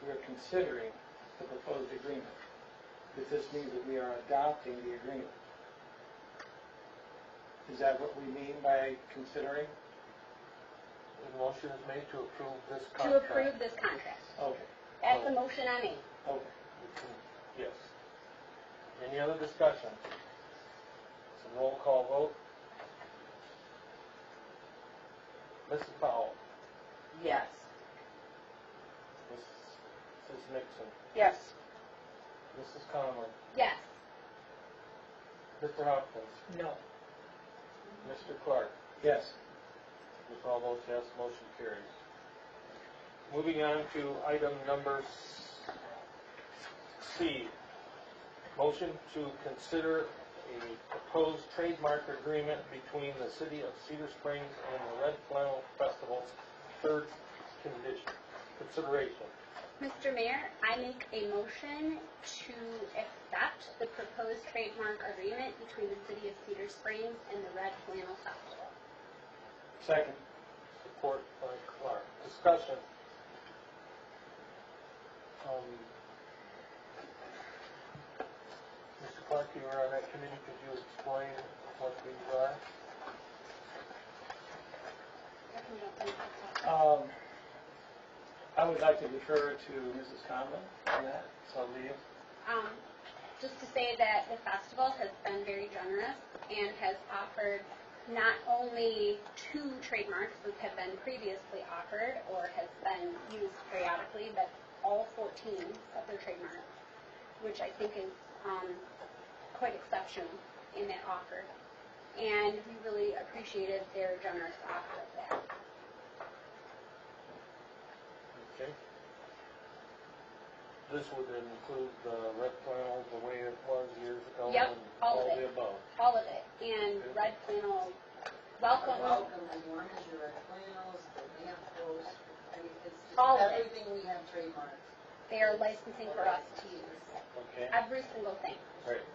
we're considering the proposed agreement, that this means that we are adopting the agreement. Is that what we mean by considering? The motion is made to approve this To contract. approve this contract. Okay, That's the motion I made. okay. Yes. Any other discussion? Some roll call vote. Mrs. Powell. Yes. Mrs. Nixon. Yes. Mrs. Conlon. Yes. Mr. Hopkins. No. Mr. Clark. Yes. With all votes yes, motion carries. Moving on to item number C. Motion to consider a proposed trademark agreement between the City of Cedar Springs and the Red Flannel Festival's third consideration. Mr. Mayor, I make a motion to accept the proposed trademark agreement between the City of Cedar Springs and the Red Flannel Festival. Second. Support by Clark. Discussion. Mr. Clark, you were on that committee. Could you explain what these are? I would like to defer to Mrs. Conlon on that, so I'll leave. Just to say that the festival has been very generous and has offered not only 2 trademarks that have been previously offered or has been used periodically, but all 14 separate trademarks, which I think is quite exceptional in that offer. And we really appreciated their generous offer of that. Okay. This would include the red flannel the way it was years ago? Yep, and all of the it. above? All of it. And Red Flannel, welcome. Welcome, as long as you're at flannels, the lamp posts, I mean, it's just All of it. everything we have trademarked. They are licensing for us to use. Okay, Every single thing. great.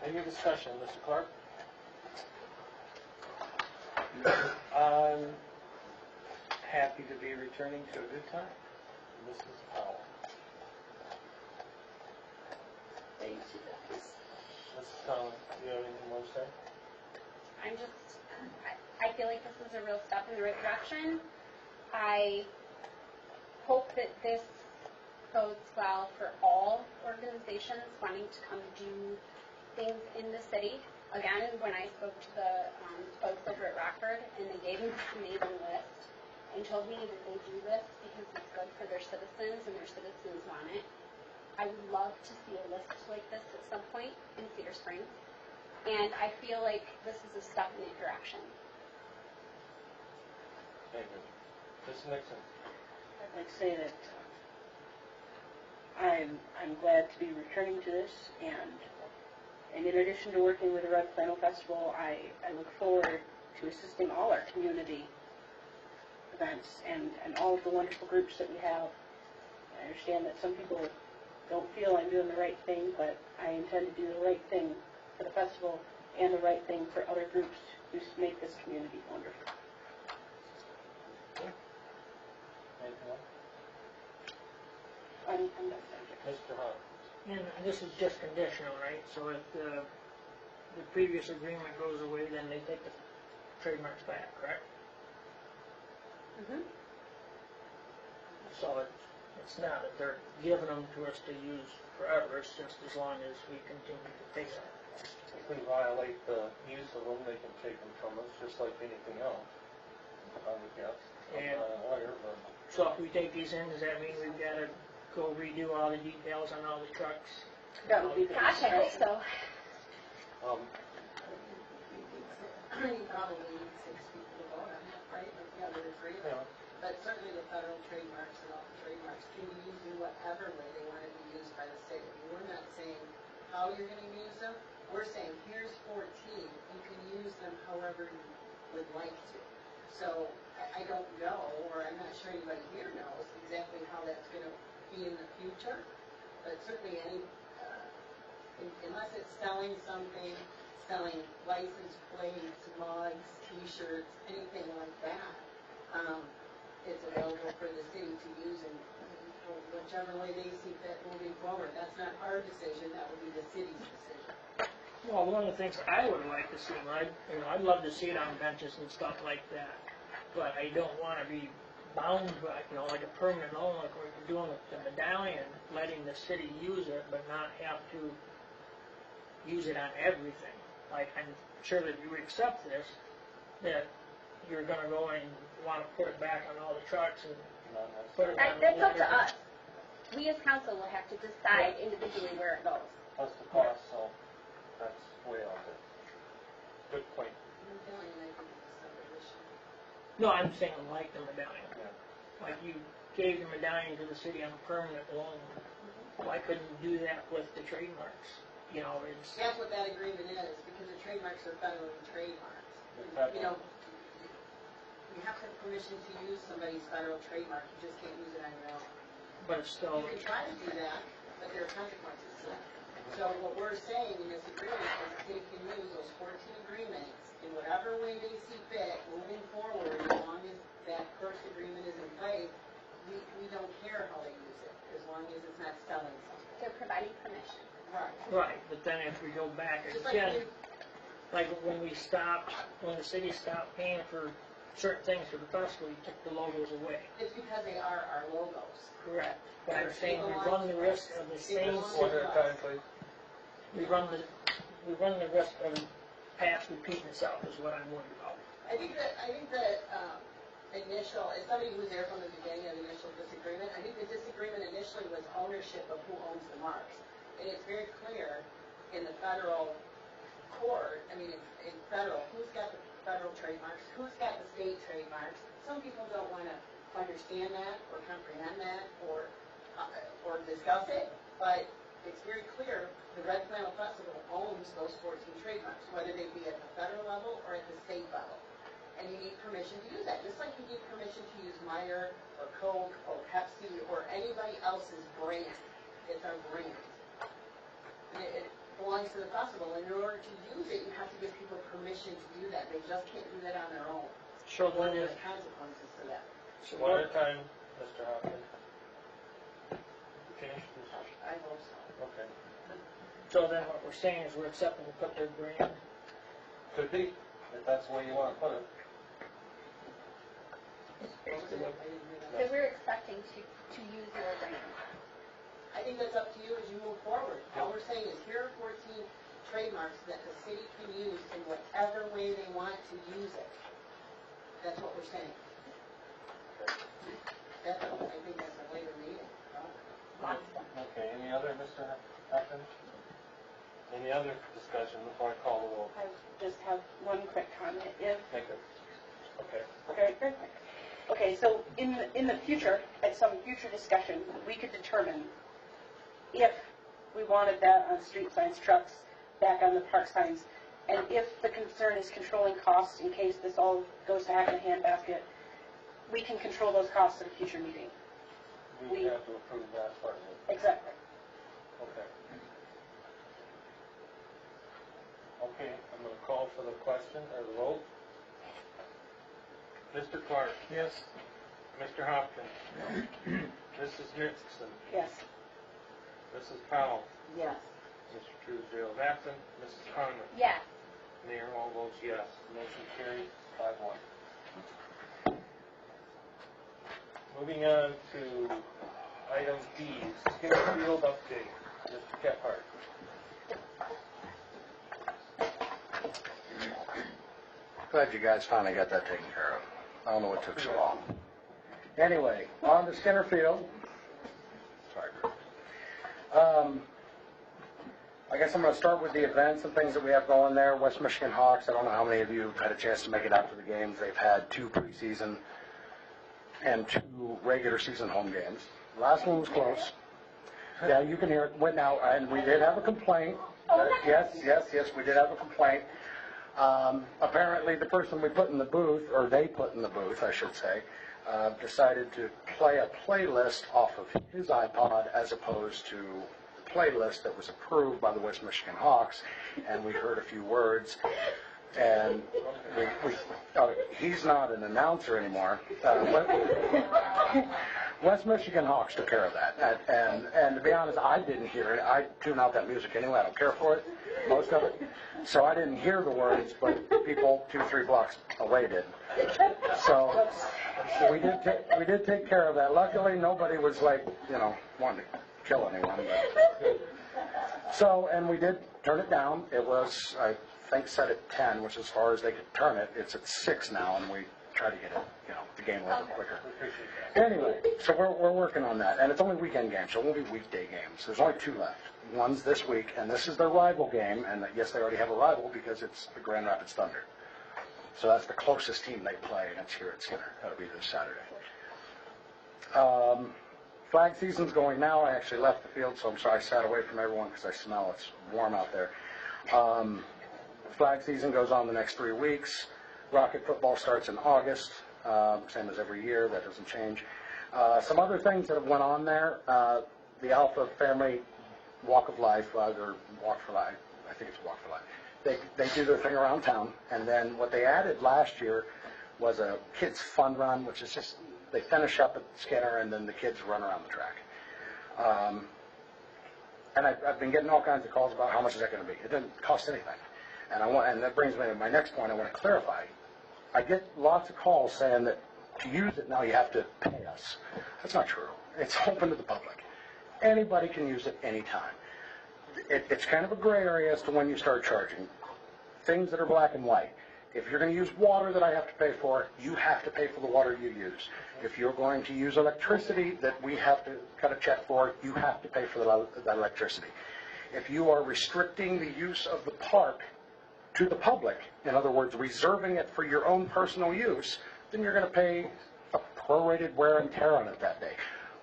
Any discussion, Mr. Clark? I'm happy to be returning to a good time. Mrs. Powell? Thank you. Mrs. Conlon, do you have anything more to say? I feel like this is a real step in the right direction. I hope that this bodes well for all organizations wanting to come do things in the city. Again, when I spoke to the folks over at Rockford, and they gave me this amazing list and told me that they do this because it's good for their citizens and their citizens want it. I would love to see a list like this at some point in Cedar Springs, and I feel like this is a step in that direction. Thank you. Mrs. Nixon? I'd like to say that I'm glad to be returning to this, and in addition to working with the Red Flannel Festival, I look forward to assisting all our community events and all of the wonderful groups that we have. I understand that some people don't feel I'm doing the right thing, but I intend to do the right thing for the festival and the right thing for other groups who make this community wonderful. Anything else? I'm done. Mr. Hart? And this is just conditional, right? So if the previous agreement goes away, then they take the trademarks back, correct? Mm-hmm. So it's not that they're giving them to us to use forever, it's just as long as we continue to take them. If we violate the use of them, they can take them from us, just like anything else. I would guess. I'm not a lawyer, but... So if we take these in, does that mean we've got to go redo all the details on all the trucks? That would be the Gosh, I hope so. You probably need 6 people to vote on it, right? With the other agreement. Yeah. But certainly the federal trademarks and all the trademarks marks can be used in whatever way they want to be used by the city. We're not saying how you're going to use them. We're saying, here's 14, you can use them however you would like to. So I don't know, or I'm not sure anybody here knows exactly how that's going to be in the future, but certainly unless it's selling something, selling license plates, mugs, t-shirts, anything like that, it's available for the city to use in whichever way they see fit moving forward. That's not our decision, that would be the city's decision. Well, one of the things I would like to see, I'd love to see it on benches and stuff like that, but I don't want to be bound by, like a permanent loan, like we're doing with the medallion, letting the city use it, but not have to use it on everything. Like, I'm sure that you accept this, that you're gonna go and want to put it back on all the trucks and put it on the That's up to letters. us. We as council will have to decide individually where it goes. Plus the cost, so that's way out there. Good point. Medallion, I think, is a separate issue. No, I'm saying like the medallion. Yeah. Like you gave the medallion to the city on a permanent loan. Why couldn't you do that with the trademarks? That's what that agreement is, because the trademarks are federally trademarks. Exactly. You have to have permission to use somebody's federal trademark, you just can't use it on your own. But it's still, You can try to do that, but there are consequences to that. So what we're saying in this agreement is the city can use those 14 agreements in whatever way they see fit moving forward, as long as that first agreement is in place. We don't care how they use it, as long as it's not selling something. They're providing permission. right, but then if we go back Just like again, like when the city stopped paying for certain things for the festival, you took the logos away. it's because they are our logos. Correct. But I'm saying we run the risk of the same, One at a time, please. we run the risk of past repeating itself is what I'm worried about. I think that initial, as somebody who was there from the beginning of the initial disagreement, I think the disagreement initially was ownership of who owns the marks. And it's very clear in the federal court, in federal, who's got the federal trademarks, who's got the state trademarks. Some people don't want to understand that or comprehend that or discuss it, but it's very clear the Red Flannel Festival owns those 14 trademarks, whether they be at the federal level or at the state level. And you need permission to use that, just like you need permission to use Meyer or Coke or Pepsi or anybody else's brand. It's our brand. And it belongs to the festival, and in order to use it, you have to give people permission to do that. They just can't do that on their own. So Or then there's if, consequences to that. so One what, at a time, Mr. Hoffman. Finished? I hope so. Okay. so then what we're saying is we're accepting to put their brand, Could be, if that's the way you want to put it. basically what, So we're expecting to use your brand. I think that's up to you as you move forward. All we're saying is here are 14 trademarks that the city can use in whatever way they want to use it. That's what we're saying. I think that's a later meeting. Okay, any other, Mr. Hoffman? Any other discussion before I call the roll? I just have one quick comment. Make it. Okay. Very quick. Okay, so in the future, at some future discussion, we could determine if we wanted that on street signs, trucks, back on the park signs, and if the concern is controlling costs in case this all goes to heck in a handbasket, we can control those costs at a future meeting. We would have to approve that part of it. Exactly. Okay. Okay, I'm going to call for the question or the vote. Mr. Clark. Yes. Mr. Hopkins. Mrs. Nixon. Yes. Mrs. Powell. Yes. Mr. Truesdale is absent. Mrs. Conlon. Yes. Mayor all votes yes. Motion carries 5-1. Moving on to item D, Skinner Field update. Mr. Kephart. Glad you guys finally got that taken care of. I don't know what took so long. Anyway, on to Skinner Field. Sorry, Greg. I guess I'm going to start with the events and things that we have going there. West Michigan Hawks, I don't know how many of you have had a chance to make it out to the games. They've had 2 preseason and 2 regular season home games. Last one was close. Yeah, you can hear it. Went now, and we did have a complaint. Yes, we did have a complaint. Apparently, the person we put in the booth, or they put in the booth, I should say, decided to play a playlist off of his iPod as opposed to the playlist that was approved by the West Michigan Hawks, and we heard a few words. And he's not an announcer anymore. West Michigan Hawks took care of that. And to be honest, I didn't hear it. I tune out that music anyway. I don't care for it, most of it. So I didn't hear the words, but people 2-3 blocks away did. So we did take care of that. Luckily, nobody was like, wanting to kill anyone. But. So, and we did turn it down. It was, I think, set at 10, which as far as they could turn it, it's at 6 now, and we try to get it, the game a little quicker. Anyway, so we're working on that, and it's only weekend games, so it won't be weekday games. There's only 2 left. One's this week, and this is their rival game, and yes, they already have a rival because it's the Grand Rapids Thunder. So that's the closest team they play, and it's here at Skinner. That'll be this Saturday. Flag season's going now. I actually left the field, so I'm sorry I sat away from everyone because I smell it's warm out there. Flag season goes on the next 3 weeks. Rocket football starts in August, same as every year. That doesn't change. Some other things that have went on there. The Alpha Family Walk of Life, or Walk for Life, I think it's Walk for Life. They do their thing around town, and then what they added last year was a kids fun run, which is just they finish up at Skinner and then the kids run around the track. And I've been getting all kinds of calls about how much is that going to be. It doesn't cost anything. And that brings me to my next point. I want to clarify. I get lots of calls saying that to use it now you have to pay us. That's not true. It's open to the public. Anybody can use it anytime. It's kind of a gray area as to when you start charging. Things that are black and white. If you're going to use water that I have to pay for, you have to pay for the water you use. If you're going to use electricity that we have to cut a check for, you have to pay for that electricity. If you are restricting the use of the park to the public, in other words, reserving it for your own personal use, then you're going to pay a prorated wear and tear on it that day.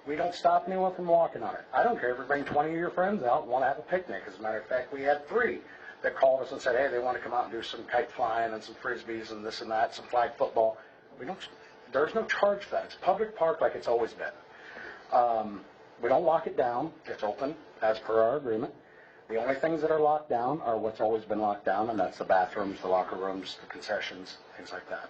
We don't stop anyone from walking on it. I don't care if you bring 20 of your friends out and want to have a picnic. As a matter of fact, we had 3 that called us and said, hey, they want to come out and do some kite flying and some frisbees and this and that, some flag football. There's no charge for that. It's a public park like it's always been. We don't lock it down. It's open as per our agreement. The only things that are locked down are what's always been locked down, and that's the bathrooms, the locker rooms, the concessions, things like that.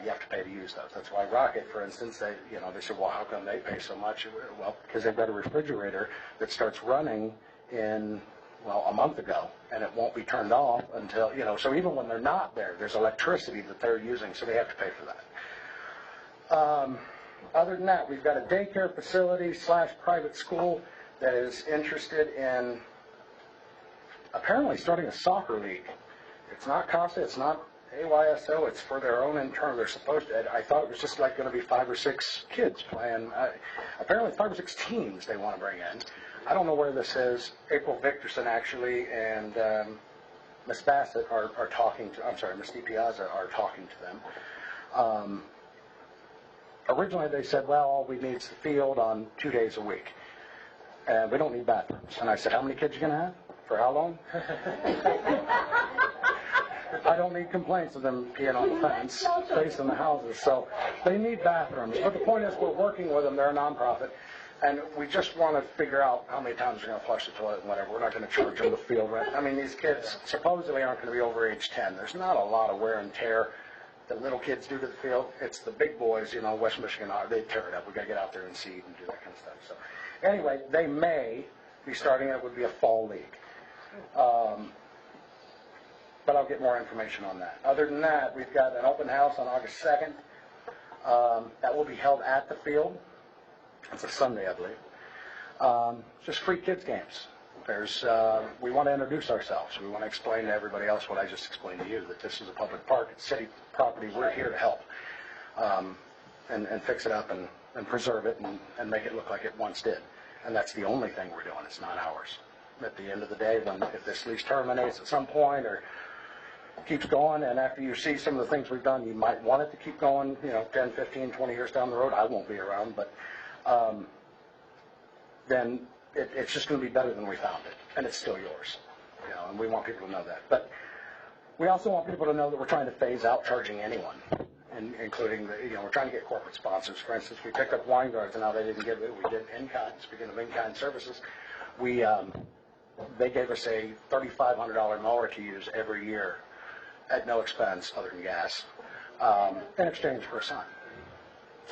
You have to pay to use those. That's why Rocket, for instance, they said, well, how come they pay so much? Well, because they've got a refrigerator that starts running in, a month ago, and it won't be turned off until, so even when they're not there, there's electricity that they're using, so they have to pay for that. Other than that, we've got a daycare facility / private school that is interested in apparently starting a soccer league. It's not CASA, it's not AYSO, it's for their own internal. They're supposed to, I thought it was just like going to be 5 or 6 kids playing. Apparently 5 or 6 teams they want to bring in. I don't know where this is. April Victorson actually and Miss Bassett are talking to, Miss DiPiazza are talking to them. Originally they said, well, all we need is the field on 2 days a week. And we don't need bathrooms. And I said, how many kids are you going to have? For how long? I don't need complaints of them peeing on the fence, facing the houses. So they need bathrooms. But the point is, we're working with them. They're a nonprofit. And we just want to figure out how many times they're going to flush the toilet and whatever. We're not going to charge them the field rent. I mean, these kids supposedly aren't going to be over age 10. There's not a lot of wear and tear that little kids do to the field. It's the big boys, West Michigan, they tear it up. We've got to get out there and seed and do that kind of stuff. So anyway, they may be starting, it would be a fall league. But I'll get more information on that. Other than that, we've got an open house on August 2nd. That will be held at the field. It's a Sunday, I believe. Just free kids games. We want to introduce ourselves. We want to explain to everybody else what I just explained to you, that this is a public park. It's city property. We're here to help and fix it up and preserve it and make it look like it once did. And that's the only thing we're doing. It's not ours. At the end of the day, if this lease terminates at some point or keeps going, and after you see some of the things we've done, you might want it to keep going, 10, 15, 20 years down the road. I won't be around, but then it's just going to be better than we found it, and it's still yours. You know, and we want people to know that. But we also want people to know that we're trying to phase out charging anyone, and including we're trying to get corporate sponsors. For instance, we picked up wine guards, and now they didn't give it. We did in-kind. Speaking of in-kind services, they gave us a $3,500 mower to use every year at no expense other than gas, in exchange for a sign.